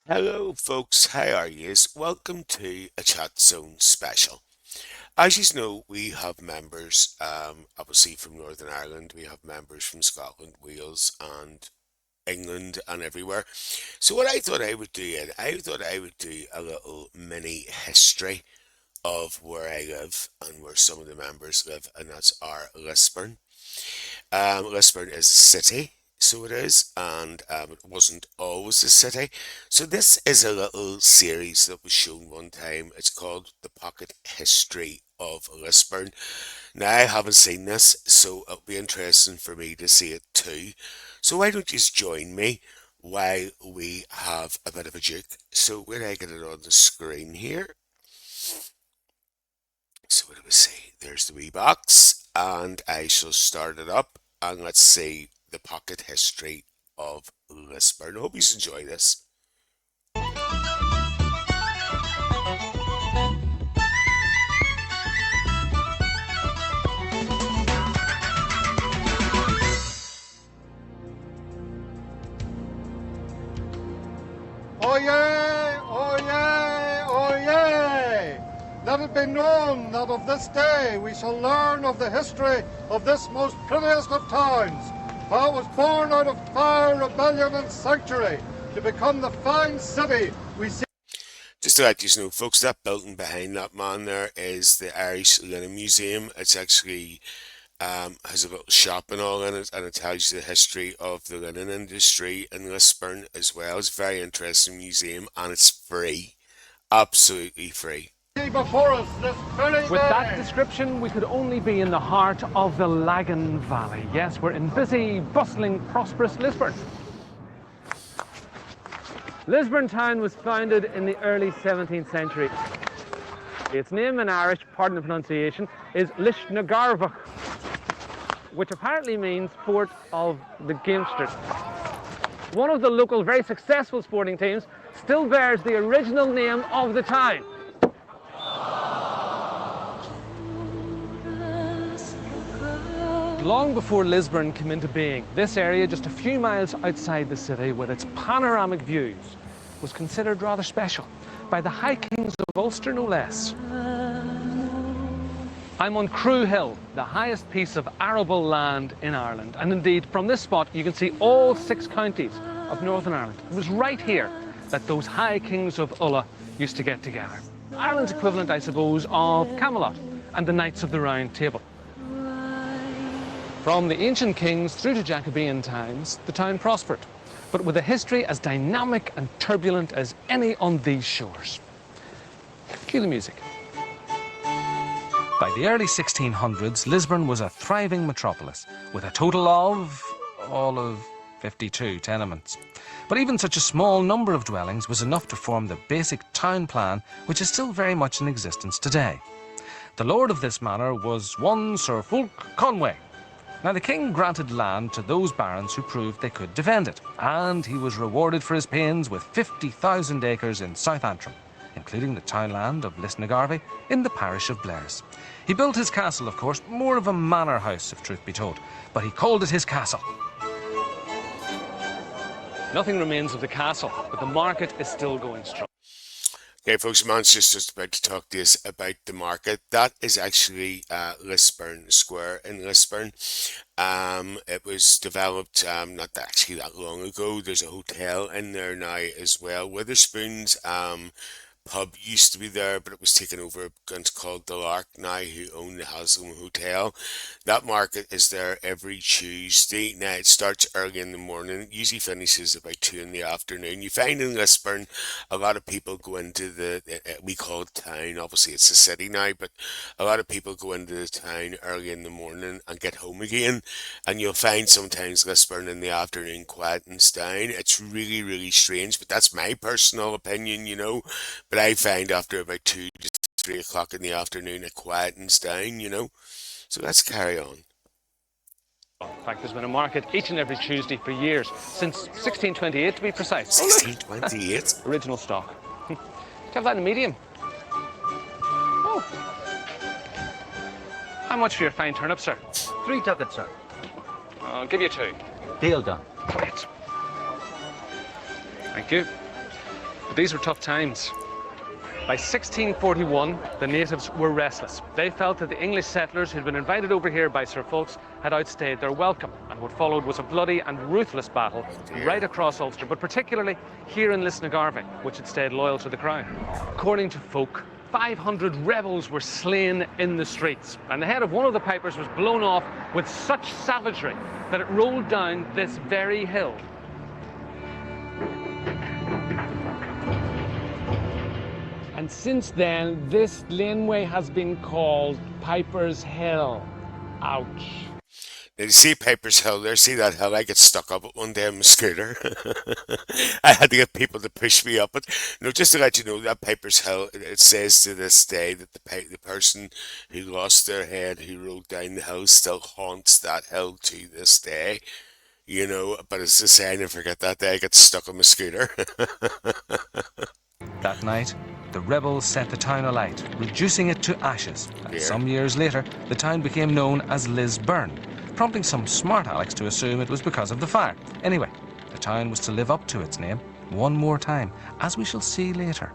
Hello, folks. How are you? Welcome to a Chat Zone special. As you know, we have members, obviously from Northern Ireland. We have members from Scotland, Wales, and England, and everywhere. So, what I thought I would do, Ed, I thought I would do a little mini history of where I live and where some of the members live, and that's our Lisburn. Lisburn is a city, so it is, and it wasn't always a city. So this is a little series that was shown one time. It's called The Pocket History of Lisburn. Now, I haven't seen this, so it'll be interesting for me to see it too. So why don't you just join me while we have a bit of a juke? So where do I get it on the screen here? So what do we see? There's the wee box, and I shall start it up, and let's see the pocket history of Lisburn. I hope you enjoy this. Oyez! Oyez! Oyez! Let it be known that of this day we shall learn of the history of this most prettiest of towns, how it was born out of fire, rebellion and sanctuary to become the fine city we see. Just to let you know, folks, that building behind that man there is the Irish Linen Museum. It's actually has a little shop and all in it, and it tells you the history of the linen industry in Lisburn as well. It's a very interesting museum, and it's free, absolutely free. Before us this very With that day. description, we could only be in the heart of the Lagan Valley. Yes, we're in busy, bustling, prosperous Lisburn. Lisburn town was founded in the early 17th century. Its name in Irish, pardon the pronunciation, is Lisnagarvach, which apparently means Fort of the Gamesters. One of the local very successful sporting teams still bears the original name of the town. Long before Lisburn came into being, this area, just a few miles outside the city with its panoramic views, was considered rather special by the High Kings of Ulster, no less. I'm on Crew Hill, the highest piece of arable land in Ireland, and indeed from this spot you can see all 6 counties of Northern Ireland. It was right here that those High Kings of Ulla used to get together. Ireland's equivalent, I suppose, of Camelot and the Knights of the Round Table. From the ancient kings through to Jacobean times, the town prospered, but with a history as dynamic and turbulent as any on these shores. Cue the music. By the early 1600s, Lisburn was a thriving metropolis with a total of all of 52 tenements. But even such a small number of dwellings was enough to form the basic town plan, which is still very much in existence today. The lord of this manor was one Sir Fulk Conway. Now, the king granted land to those barons who proved they could defend it, and he was rewarded for his pains with 50,000 acres in South Antrim, including the townland of Lisnagarvey in the parish of Blairs. He built his castle, of course, more of a manor house, if truth be told, but he called it his castle. Nothing remains of the castle, but the market is still going strong. Okay, folks, man's just about to talk to us about the market. That is actually Lisburn Square in Lisburn. It was developed not actually that long ago. There's a hotel in there now as well. Witherspoon's pub used to be there, but it was taken over by a guy called the Lark now, who own the Haslam Hotel. That market is there every Tuesday. Now, it starts early in the morning. It usually finishes about 2 in the afternoon. You find in Lisburn, a lot of people go into we call it town. Obviously, it's a city now, but a lot of people go into the town early in the morning and get home again. And you'll find sometimes Lisburn in the afternoon quietens down. It's really, really strange, but that's my personal opinion, But I find after about 2 to 3 o'clock in the afternoon, it quietens down, So let's carry on. In fact, there's been a market each and every Tuesday for years, since 1628 to be precise. 1628? Original stock. Do you have that in a medium? Oh. How much for your fine turnip, sir? 3 tuckets, sir. I'll give you 2. Deal done. Great. Thank you. But these were tough times. By 1641, the natives were restless. They felt that the English settlers who'd been invited over here by Sir Fulks had outstayed their welcome, and what followed was a bloody and ruthless battle right across Ulster, but particularly here in Lisnagarve, which had stayed loyal to the crown. According to folk, 500 rebels were slain in the streets, and the head of one of the pipers was blown off with such savagery that it rolled down this very hill. And since then, this laneway has been called Piper's Hill. Ouch. Now, you see Piper's Hill there? See that hill? I get stuck up it one day on my scooter. I had to get people to push me up it. No, just to let you know, that Piper's Hill, it says to this day that the person who lost their head, who rode down the hill, still haunts that hill to this day. You know, but as I say, I never forget that day I got stuck on my scooter. That night, the rebels set the town alight, reducing it to ashes. And some years later, the town became known as Lisburn, prompting some smart Alex to assume it was because of the fire. Anyway, the town was to live up to its name one more time, as we shall see later.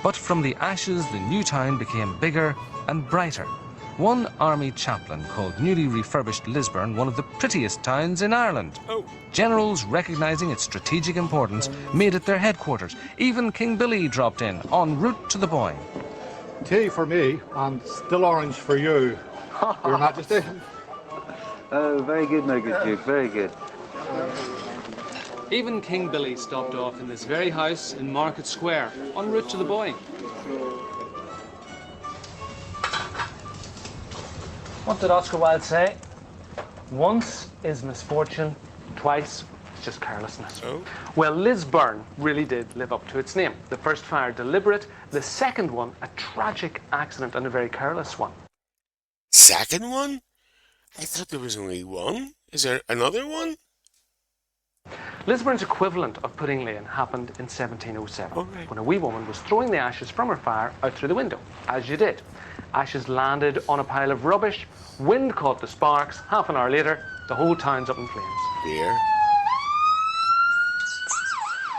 But from the ashes, the new town became bigger and brighter. One army chaplain called newly refurbished Lisburn one of the prettiest towns in Ireland. Generals, recognising its strategic importance, made it their headquarters. Even King Billy dropped in, en route to the Boyne. Tea for me and still orange for you, Your Majesty. Oh, very good, my good Duke, very good. Even King Billy stopped off in this very house in Market Square, en route to the Boyne. What did Oscar Wilde say? Once is misfortune, twice it's just carelessness. Well, Lisburn really did live up to its name. The first fire deliberate, the second one a tragic accident and a very careless one. Second one? I thought there was only one. Is there another one? Lisburn's equivalent of Pudding Lane happened in 1707, when a wee woman was throwing the ashes from her fire out through the window, as you did. Ashes landed on a pile of rubbish, wind caught the sparks, half an hour later, the whole town's up in flames. Dear.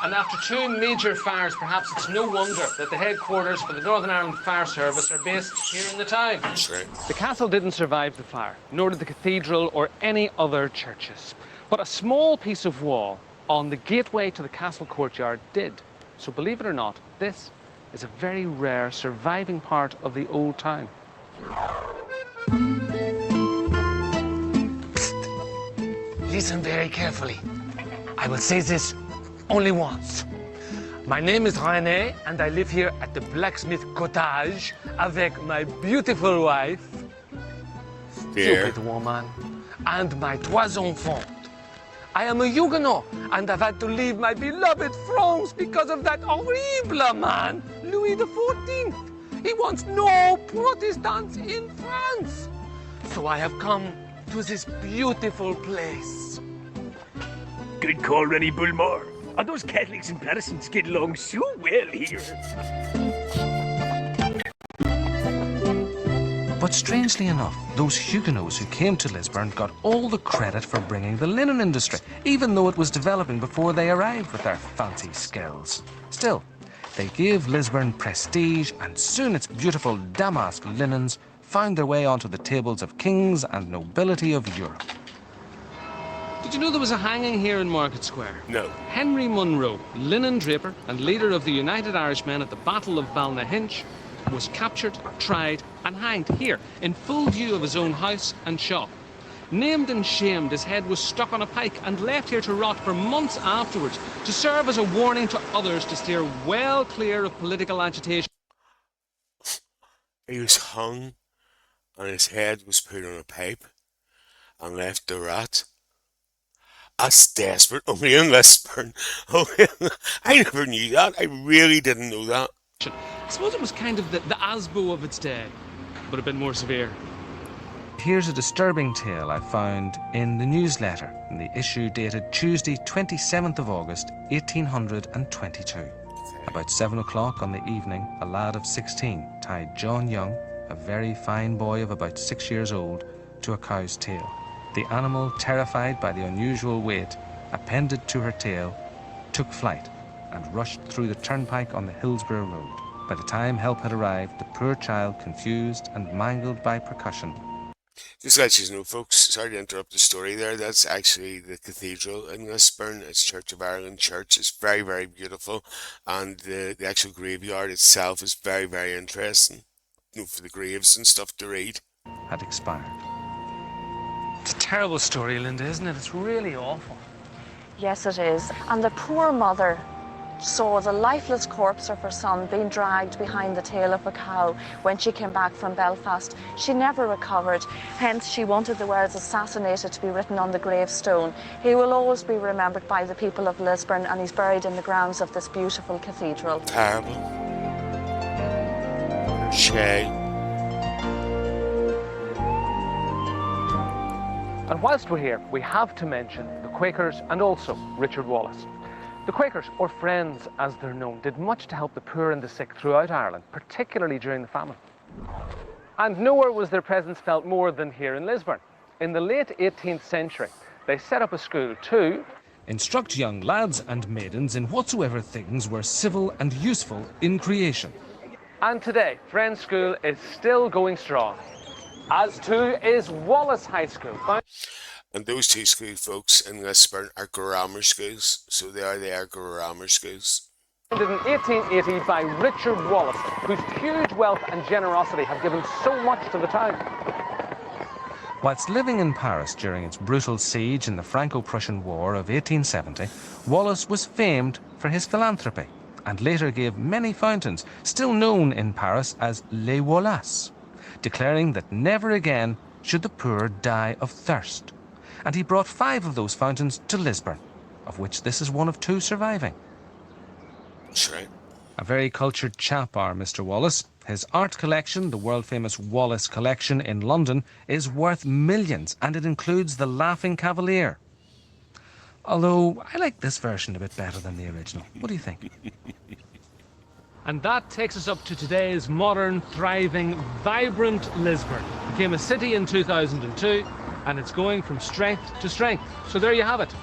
And after two major fires, perhaps it's no wonder that the headquarters for the Northern Ireland Fire Service are based here in the town. That's right. The castle didn't survive the fire, nor did the cathedral or any other churches. But a small piece of wall on the gateway to the castle courtyard did. So believe it or not, this is a very rare surviving part of the old town. Listen very carefully. I will say this only once. My name is René, and I live here at the blacksmith cottage avec my beautiful wife, stupid woman, and my trois enfants. I am a Huguenot, and I've had to leave my beloved France because of that horrible man, Louis XIV. He wants no Protestants in France. So I have come to this beautiful place. Good call, Rennie Bullmore. And those Catholics and Protestants get along so well here. But strangely enough, those Huguenots who came to Lisburn got all the credit for bringing the linen industry, even though it was developing before they arrived with their fancy skills. Still, they gave Lisburn prestige, and soon its beautiful damask linens found their way onto the tables of kings and nobility of Europe. Did you know there was a hanging here in Market Square? No. Henry Munro, linen draper and leader of the United Irishmen at the Battle of Balnahinch, was captured, tried and hanged here in full view of his own house and shop. Named and shamed, his head was stuck on a pike and left here to rot for months afterwards to serve as a warning to others to steer well clear of political agitation. He was hung and his head was put on a pipe and left to rot. That's desperate, only in Lisburn. Oh, I never knew that. I really didn't know that. I suppose it was kind of the Asbo of its day, but a bit more severe. Here's a disturbing tale I found in the newsletter in the issue dated Tuesday, 27th of August, 1822. About 7 o'clock on the evening, a lad of 16 tied John Young, a very fine boy of about 6 years old, to a cow's tail. The animal, terrified by the unusual weight appended to her tail, took flight. and rushed through the turnpike on the Hillsborough Road. By the time help had arrived, the poor child, confused and mangled by percussion. Just to let you know, folks, sorry to interrupt the story there. That's actually the cathedral in Lisburn. It's Church of Ireland Church. It's very, very beautiful. And the actual graveyard itself is very, very interesting. You know, for the graves and stuff to read. Had expired. It's a terrible story, Linda, isn't it? It's really awful. Yes, it is. And the poor mother saw the lifeless corpse of her son being dragged behind the tail of a cow when she came back from Belfast. She never recovered, hence she wanted the words "assassinated" to be written on the gravestone. He will always be remembered by the people of Lisburn, and he's buried in the grounds of this beautiful cathedral. Terrible. Shame. And whilst we're here, we have to mention the Quakers and also Richard Wallace. The Quakers, or Friends as they're known, did much to help the poor and the sick throughout Ireland, particularly during the famine. And nowhere was their presence felt more than here in Lisburn. In the late 18th century, they set up a school to instruct young lads and maidens in whatsoever things were civil and useful in creation. And today, Friends School is still going strong, as too is Wallace High School. And those two school folks in Lisburn are grammar schools, so they are grammar schools. Founded in 1880 by Richard Wallace, whose huge wealth and generosity have given so much to the town. Whilst living in Paris during its brutal siege in the Franco-Prussian War of 1870, Wallace was famed for his philanthropy and later gave many fountains, still known in Paris as Les Wallaces, declaring that never again should the poor die of thirst. And he brought 5 of those fountains to Lisburn, of which this is one of 2 surviving. That's right. A very cultured chap, our Mr. Wallace. His art collection, the world-famous Wallace Collection in London, is worth millions, and it includes the Laughing Cavalier. Although, I like this version a bit better than the original. What do you think? And that takes us up to today's modern, thriving, vibrant Lisburn. It became a city in 2002, and it's going from strength to strength. So there you have it.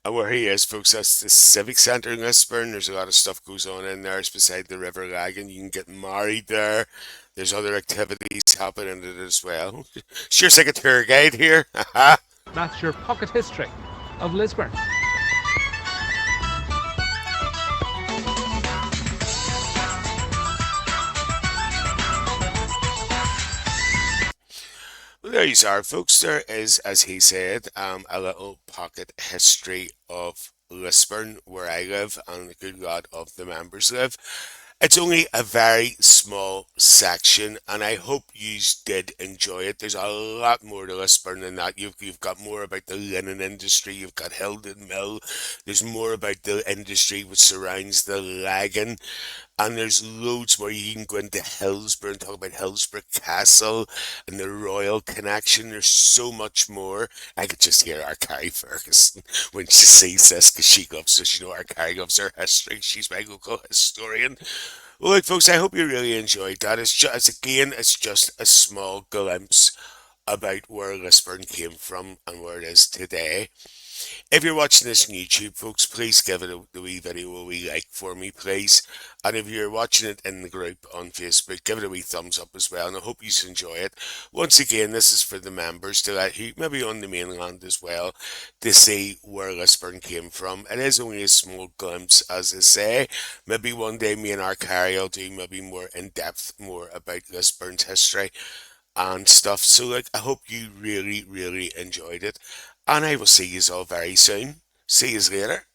And where he is, folks, that's the Civic Centre in Lisburn. There's a lot of stuff goes on in there. It's beside the River Lagan. You can get married there. There's other activities happening in it as well. Sure, it's like a tour guide here. That's your pocket history of Lisburn. Well, there you are, folks. There is, as he said, a little pocket history of Lisburn, where I live, and a good lot of the members live. It's only a very small section, and I hope you did enjoy it. There's a lot more to Lisburn than that. You've got more about the linen industry. You've got Hildon Mill. There's more about the industry which surrounds the Lagan. And there's loads more. You can go into Hillsborough and talk about Hillsborough Castle and the Royal Connection. There's so much more. I could just hear our Carrie Ferguson when she sees this, because she loves this. You know, our Carrie loves her history. She's my local historian. Well, look, folks, I hope you really enjoyed that. It's just a small glimpse about where Lisburn came from and where it is today. If you're watching this on YouTube, folks, please give it the wee video a wee like for me, please. And if you're watching it in the group on Facebook, give it a wee thumbs up as well, and I hope you enjoy it. Once again, this is for the members to let you, maybe on the mainland as well, to see where Lisburn came from. It is only a small glimpse, as I say. Maybe one day me and our Carrie will do maybe more in-depth, more about Lisburn's history and stuff. So, like, I hope you really, really enjoyed it. And I will see you all very soon. See you later.